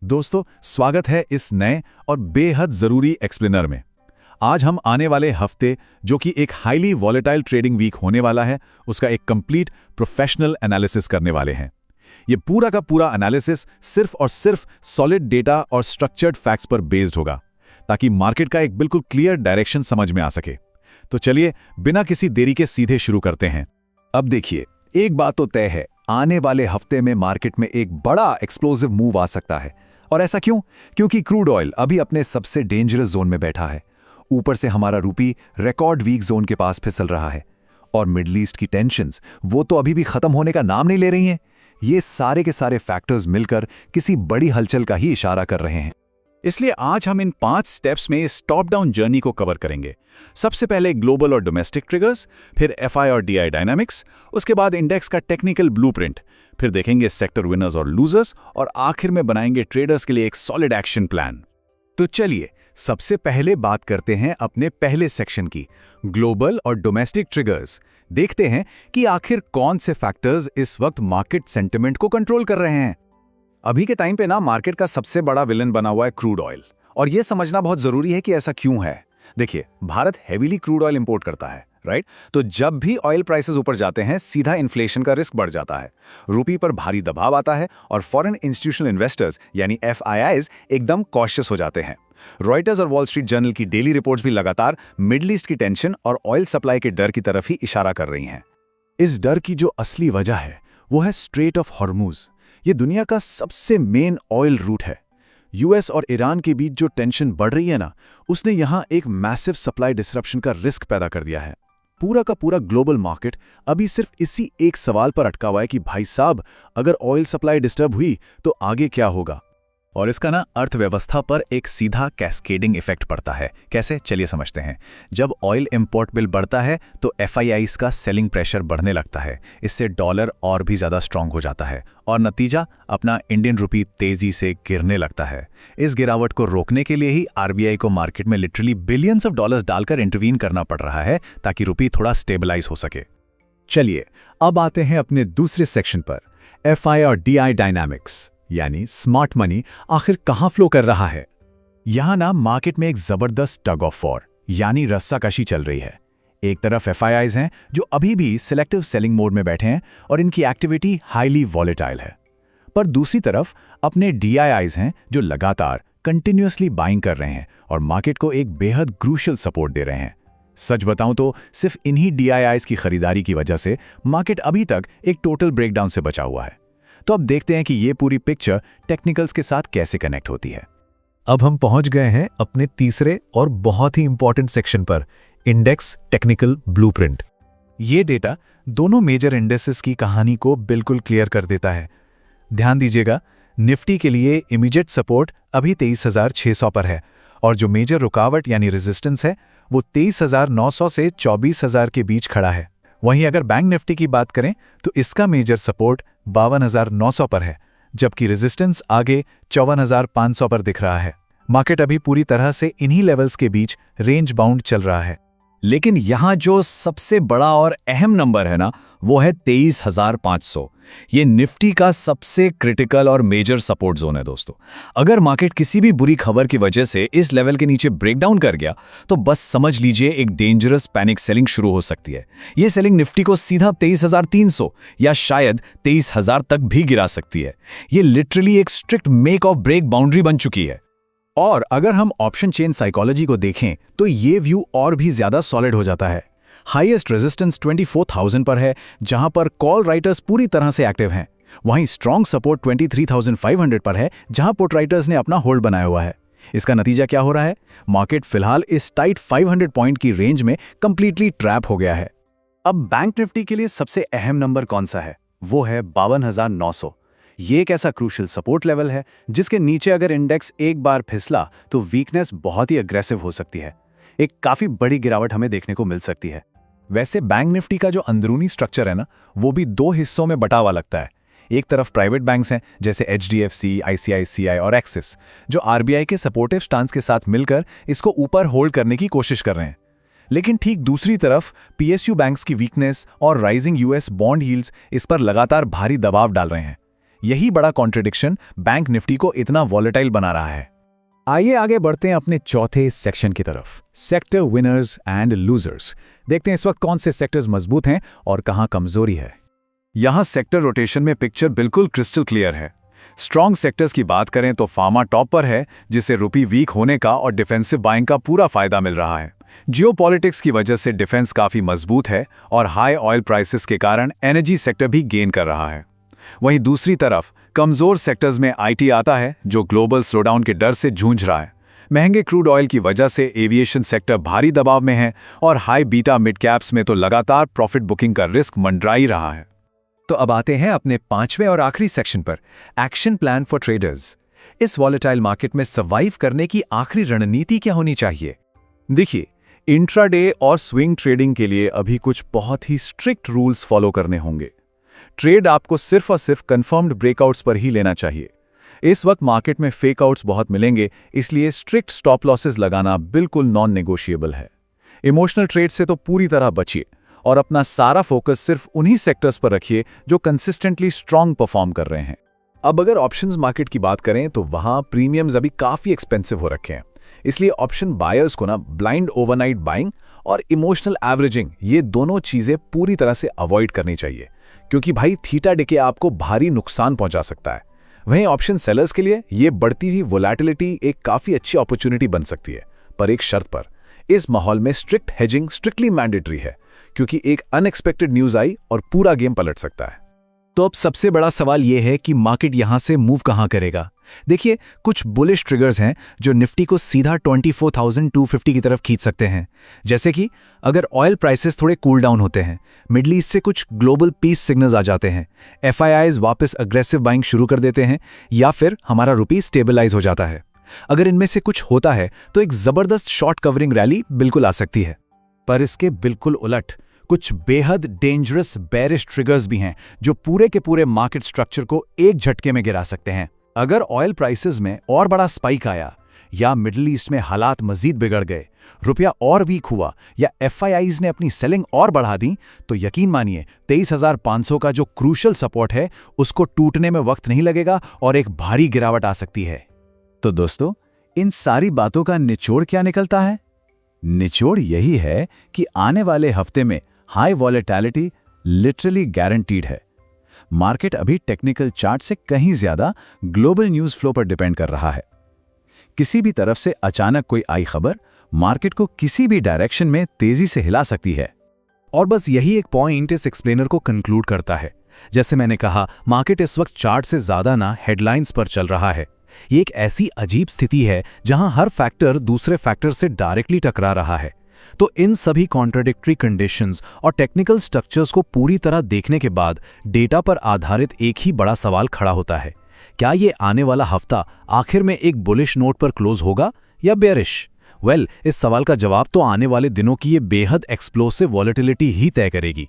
दोस्तों, स्वागत है इस नए और बेहद ज़रूरी एक्सप्लेनर में। आज हम आने वाले हफ्ते, जो कि एक हाईली वॉलेटाइल ट्रेडिंग वीक होने वाला है, उसका एक कंप्लीट प्रोफेशनल एनालिसिस करने वाले हैं। ये पूरा का पूरा एनालिसिस सिर्फ और सिर्फ सॉलिड डेटा और स्ट्रक्चर्ड फैक्ट्स पर बेस्ड होगा, ताकि मार्केट का एक बिल्कुल क्लियर डायरेक्शन समझ में आ सके। तो चलिए, बिना किसी देरी के सीधे शुरू करते हैं। अब देखिए, एक बात तो तय है, आने वाले हफ्ते में मार्केट में एक बड़ा एक्सप्लोसिव मूव आ सकता है। और ऐसा क्यों? क्योंकि क्रूड ऑयल अभी अपने सबसे डेंजरस जोन में बैठा है। ऊपर से हमारा रूपी रिकॉर्ड वीक जोन के पास फिसल रहा है, और मिडल ईस्ट की टेंशंस वो तो अभी भी खत्म होने का नाम नहीं ले रही हैं। ये सारे के सारे फैक्टर्स मिलकर किसी बड़ी हलचल का ही इशारा कर रहे हैं। इसलिए आज हम इन 5 स्टेप्स में इस टॉप डाउन जर्नी को कवर करेंगे। सबसे पहले ग्लोबल और डोमेस्टिक ट्रिगर्स, फिर एफआई और डीआई डायनामिक्स, उसके बाद इंडेक्स का टेक्निकल ब्लूप्रिंट, फिर देखेंगे सेक्टर विनर्स और लूजर्स, और आखिर में बनाएंगे ट्रेडर्स के लिए एक सॉलिड एक्शन प्लान। तो चलिए, सबसे पहले बात करते हैं अपने पहले सेक्शन की, ग्लोबल और डोमेस्टिक ट्रिगर्स। देखते हैं कि आखिर कौन से फैक्टर्स इस वक्त मार्केट सेंटिमेंट को कंट्रोल कर रहे हैं। अभी के टाइम पे ना मार्केट का सबसे बड़ा विलन बना हुआ है क्रूड ऑयल, और यह समझना बहुत जरूरी है कि ऐसा क्यों है। देखिए, Bharat heavily crude oil import करता है, राइट? तो जब भी ऑयल प्राइसेस ऊपर जाते हैं, सीधा इन्फ्लेशन का रिस्क बढ़ जाता है, रूपी पर भारी दबाव आता है, और फॉरेन इंस्टीट्यूशनल इन्वेस्टर्स यानी एफआईआईज एकदम कॉशियस हो जाते हैं। रॉयटर्स और वॉल स्ट्रीट जर्नल की डेली रिपोर्ट्स भी लगातार मिडल ईस्ट की टेंशन और ऑयल सप्लाई के डर की तरफ ही इशारा कर रही हैं। इस डर की जो असली वजह है वो है स्ट्रेट ऑफ हॉर्मुज। ये दुनिया का सबसे मेन ऑयल रूट है। यूएस और ईरान के बीच जो टेंशन बढ़ रही है ना, उसने यहां एक मैसिव सप्लाई डिसरप्शन का रिस्क पैदा कर दिया है। पूरा का पूरा ग्लोबल मार्केट अभी सिर्फ इसी एक सवाल पर अटका हुआ है कि भाई साहब, अगर ऑयल सप्लाई डिस्टर्ब हुई तो आगे क्या होगा। और इसका ना अर्थव्यवस्था पर एक सीधा कैस्केडिंग इफेक्ट पड़ता है। कैसे? चलिए समझते हैं। जब ऑयल इंपोर्ट बिल बढ़ता है तो एफआईआईज का सेलिंग प्रेशर बढ़ने लगता है। इससे डॉलर और भी ज़्यादा स्ट्रांग हो जाता है, और नतीजा अपना इंडियन रुपी तेज़ी से गिरने लगता है। इस गिरावट को रोकने के लिए ही आरबीआई को मार्केट में लिटरली बिलियंस ऑफ डॉलर्स डालकर इंटरवीन करना पड़ रहा है, ताकि रुपी थोड़ा स्टेबलाइज हो सके। चलिए, अब आते हैं अपने दूसरे सेक्शन पर, एफआई और डीआई डायनामिक्स यानी स्मार्ट मनी आखिर कहां फ्लो कर रहा है। यहां ना मार्केट में एक जबरदस्त टग ऑफ वॉर यानी रस्साकशी चल रही है। एक तरफ एफआईआईज हैं जो अभी भी सिलेक्टिव सेलिंग मोड में बैठे हैं और इनकी एक्टिविटी हाईली वॉलेटाइल है, पर दूसरी तरफ अपने डीआईआईज हैं जो लगातार कंटिन्यूअसली बाइंग कर रहे हैं और मार्केट को एक बेहद क्रूशियल सपोर्ट दे रहे हैं। सच बताऊं तो सिर्फ इन्हीं डीआईआईज की खरीदारी की वजह से मार्केट अभी तक एक टोटल ब्रेकडाउन से बचा हुआ है। तो अब देखते हैं कि ये पूरी पिक्चर टेक्निकल्स के साथ कैसे कनेक्ट होती है। अब हम पहुंच गए हैं अपने तीसरे और बहुत ही इंपॉर्टेंट सेक्शन पर, इंडेक्स टेक्निकल ब्लूप्रिंट। ये डेटा दोनों मेजर इंडेक्सेस की कहानी को बिल्कुल क्लियर कर देता है। ध्यान दीजिएगा, निफ्टी के लिए इमीडिएट सपोर्ट अभी 23,600 पर है, और जो मेजर रुकावट यानी रेजिस्टेंस है वो 23,900 से 24,000 के बीच खड़ा है। वहीं अगर बैंक निफ्टी की बात करें तो इसका मेजर सपोर्ट 52,900 पर है, जबकि रेजिस्टेंस आगे 54,500 पर दिख रहा है। मार्केट अभी पूरी तरह से इन्हीं लेवल्स के बीच रेंज बाउंड चल रहा है। लेकिन यहां जो सबसे बड़ा और अहम नंबर है ना, वो है 23,500। ये निफ्टी का सबसे क्रिटिकल और मेजर सपोर्ट जोन है दोस्तों। अगर मार्केट किसी भी बुरी खबर की वजह से इस लेवल के नीचे ब्रेकडाउन कर गया तो बस समझ लीजिए एक डेंजरस पैनिक सेलिंग शुरू हो सकती है। ये सेलिंग निफ्टी को सीधा 23,300 या शायद 23,000 तक भी गिरा सकती है। ये लिटरली एक strict make of break boundary बन चुकी है। और अगर हम ऑप्शन चेन साइकोलॉजी को देखें तो ये व्यू और भी ज्यादा सॉलिड हो जाता है। हाईएस्ट रेजिस्टेंस 24,000 पर है, जहां पर कॉल राइटर्स पूरी तरह से एक्टिव हैं। वहीं स्ट्रॉन्ग सपोर्ट 23,500 पर है, जहां पुट राइटर्स ने अपना होल्ड बनाया हुआ है। इसका नतीजा क्या हो रहा है? मार्केट फिलहाल इस टाइट 500 पॉइंट की रेंज में कंप्लीटली ट्रैप हो गया है। अब बैंक निफ्टी के लिए सबसे अहम नंबर कौन सा है? वो है 52,900। ये एक ऐसा क्रूशियल सपोर्ट लेवल है जिसके नीचे अगर इंडेक्स एक बार फिसला तो वीकनेस बहुत ही अग्रेसिव हो सकती है। एक काफी बड़ी गिरावट हमें देखने को मिल सकती है। वैसे बैंक निफ्टी का जो अंदरूनी स्ट्रक्चर है ना, वो भी 2 हिस्सों में बटा हुआ लगता है। एक तरफ प्राइवेट बैंक्स हैं जैसे एचडीएफसी, आईसीआईसीआई और एक्सिस, जो आरबीआई के सपोर्टिव स्टांस के साथ मिलकर इसको ऊपर होल्ड करने की कोशिश कर रहे हैं। लेकिन ठीक दूसरी तरफ पीएसयू बैंक्स की वीकनेस और राइजिंग यूएस बॉन्ड यील्ड्स इस पर लगातार भारी दबाव डाल रहे हैं। यही बड़ा कॉन्ट्रडिक्शन बैंक निफ्टी को इतना वॉलेटाइल बना रहा है। आइए आगे बढ़ते हैं अपने चौथे सेक्शन की तरफ, सेक्टर विनर्स एंड लूजर्स। देखते हैं इस वक्त कौन से सेक्टर्स मजबूत हैं और कहां कमजोरी है। यहां सेक्टर रोटेशन में पिक्चर बिल्कुल क्रिस्टल क्लियर है। स्ट्रॉन्ग सेक्टर्स की बात करें तो फार्मा टॉप पर है, जिसे रुपी वीक होने का और डिफेंसिव बाइंग का पूरा फायदा मिल रहा है। जियोपॉलिटिक्स की वजह से डिफेंस काफी मजबूत है और हाई ऑयल प्राइसेस के कारण एनर्जी सेक्टर भी गेन कर रहा है। वहीं दूसरी तरफ कमजोर सेक्टर्स में आईटी आता है, जो ग्लोबल स्लोडाउन के डर से जूझ रहा है। महंगे क्रूड ऑयल की वजह से एविएशन सेक्टर भारी दबाव में है और हाई बीटा मिड कैप्स में तो लगातार प्रॉफिट बुकिंग का रिस्क मंडरा ही रहा है। तो अब आते हैं अपने पांचवें और आखिरी सेक्शन पर, एक्शन प्लान फॉर ट्रेडर्स। इस वॉलेटाइल मार्केट में सर्वाइव करने की आखिरी रणनीति क्या होनी चाहिए? देखिए, इंट्राडे और स्विंग ट्रेडिंग के लिए अभी कुछ बहुत ही स्ट्रिक्ट रूल्स फॉलो करने होंगे। ट्रेड आपको सिर्फ और सिर्फ कंफर्म्ड ब्रेकआउट्स पर ही लेना चाहिए। इस वक्त मार्केट में फेक आउट्स बहुत मिलेंगे, इसलिए स्ट्रिक्ट स्टॉप लॉसेस लगाना बिल्कुल नॉन नेगोशिएबल है। इमोशनल ट्रेड से तो पूरी तरह बचिए और अपना सारा फोकस सिर्फ उन्हीं सेक्टर्स पर रखिए जो कंसिस्टेंटली स्ट्रांग परफॉर्म कर रहे हैं। अब अगर ऑप्शंस मार्केट की बात करें तो वहां प्रीमियम्स अभी काफी एक्सपेंसिव हो रखे हैं, इसलिए ऑप्शन बायर्स को ब्लाइंड ओवरनाइट बाइंग और इमोशनल एवरेजिंग, ये दोनों चीजें पूरी तरह से अवॉइड करनी चाहिए, क्योंकि भाई थीटा डिके आपको भारी नुकसान पहुंचा सकता है। वहीं ऑप्शन सेलर्स के लिए ये बढ़ती हुई वोलेटिलिटी एक काफी अच्छी अपॉर्चुनिटी बन सकती है, पर एक शर्त पर। इस माहौल में स्ट्रिक्ट हेजिंग स्ट्रिक्टली मैंडेटरी है, क्योंकि एक अनएक्सपेक्टेड न्यूज आई और पूरा गेम पलट सकता है। तो अब सबसे बड़ा सवाल यह है कि मार्केट यहां से मूव कहां करेगा। देखिए, कुछ बुलिश ट्रिगर्स हैं जो निफ्टी को सीधा 24,250 की तरफ खींच सकते हैं। जैसे कि अगर ऑयल प्राइसेस थोड़े कूल डाउन होते हैं, मिडल ईस्ट से कुछ ग्लोबल पीस सिग्नल्स आ जाते हैं, एफआईआईज वापस अग्रेसिव बाइंग शुरू कर देते हैं, या फिर हमारा रुपी स्टेबलाइज हो जाता है। अगर इनमें से कुछ होता है तो एक जबरदस्त शॉर्ट कवरिंग रैली बिल्कुल आ सकती है। पर इसके बिल्कुल उलट कुछ बेहद डेंजरस बेरिश ट्रिगर्स भी हैं जो पूरे के पूरे मार्केट स्ट्रक्चर को एक झटके में गिरा सकते हैं। अगर ऑयल प्राइसेस में और बड़ा स्पाइक आया, या मिडिल ईस्ट में हालात मजीद बिगड़ गए, रुपया और वीक हुआ, या एफआईआईज ने अपनी सेलिंग और बढ़ा दी, तो यकीन मानिए 23,500 का जो क्रूशल सपोर्ट है उसको टूटने में वक्त नहीं लगेगा और एक भारी गिरावट आ सकती है। तो दोस्तों, इन सारी बातों का निचोड़ क्या निकलता है? निचोड़ यही है कि आने वाले हफ्ते में हाई वॉलेटिलिटी लिटरली गारंटीड है। मार्केट अभी टेक्निकल चार्ट से कहीं ज्यादा ग्लोबल न्यूज फ्लो पर डिपेंड कर रहा है। किसी भी तरफ से अचानक कोई आई खबर मार्केट को किसी भी डायरेक्शन में तेजी से हिला सकती है। और बस यही एक पॉइंट इस एक्सप्लेनर को कंक्लूड करता है। जैसे मैंने कहा, मार्केट इस वक्त चार्ट से ज्यादा हेडलाइंस पर चल रहा है। ये एक ऐसी अजीब स्थिति है जहां हर फैक्टर दूसरे फैक्टर से डायरेक्टली टकरा रहा है। तो इन सभी कॉन्ट्राडिक्टरी कंडीशंस और टेक्निकल स्ट्रक्चर्स को पूरी तरह देखने के बाद डेटा पर आधारित एक ही बड़ा सवाल खड़ा होता है, क्या ये आने वाला हफ्ता आखिर में एक बुलिश नोट पर क्लोज होगा या बेयरिश? इस सवाल का जवाब तो आने वाले दिनों की ये बेहद एक्सप्लोसिव वॉलेटिलिटी ही तय करेगी।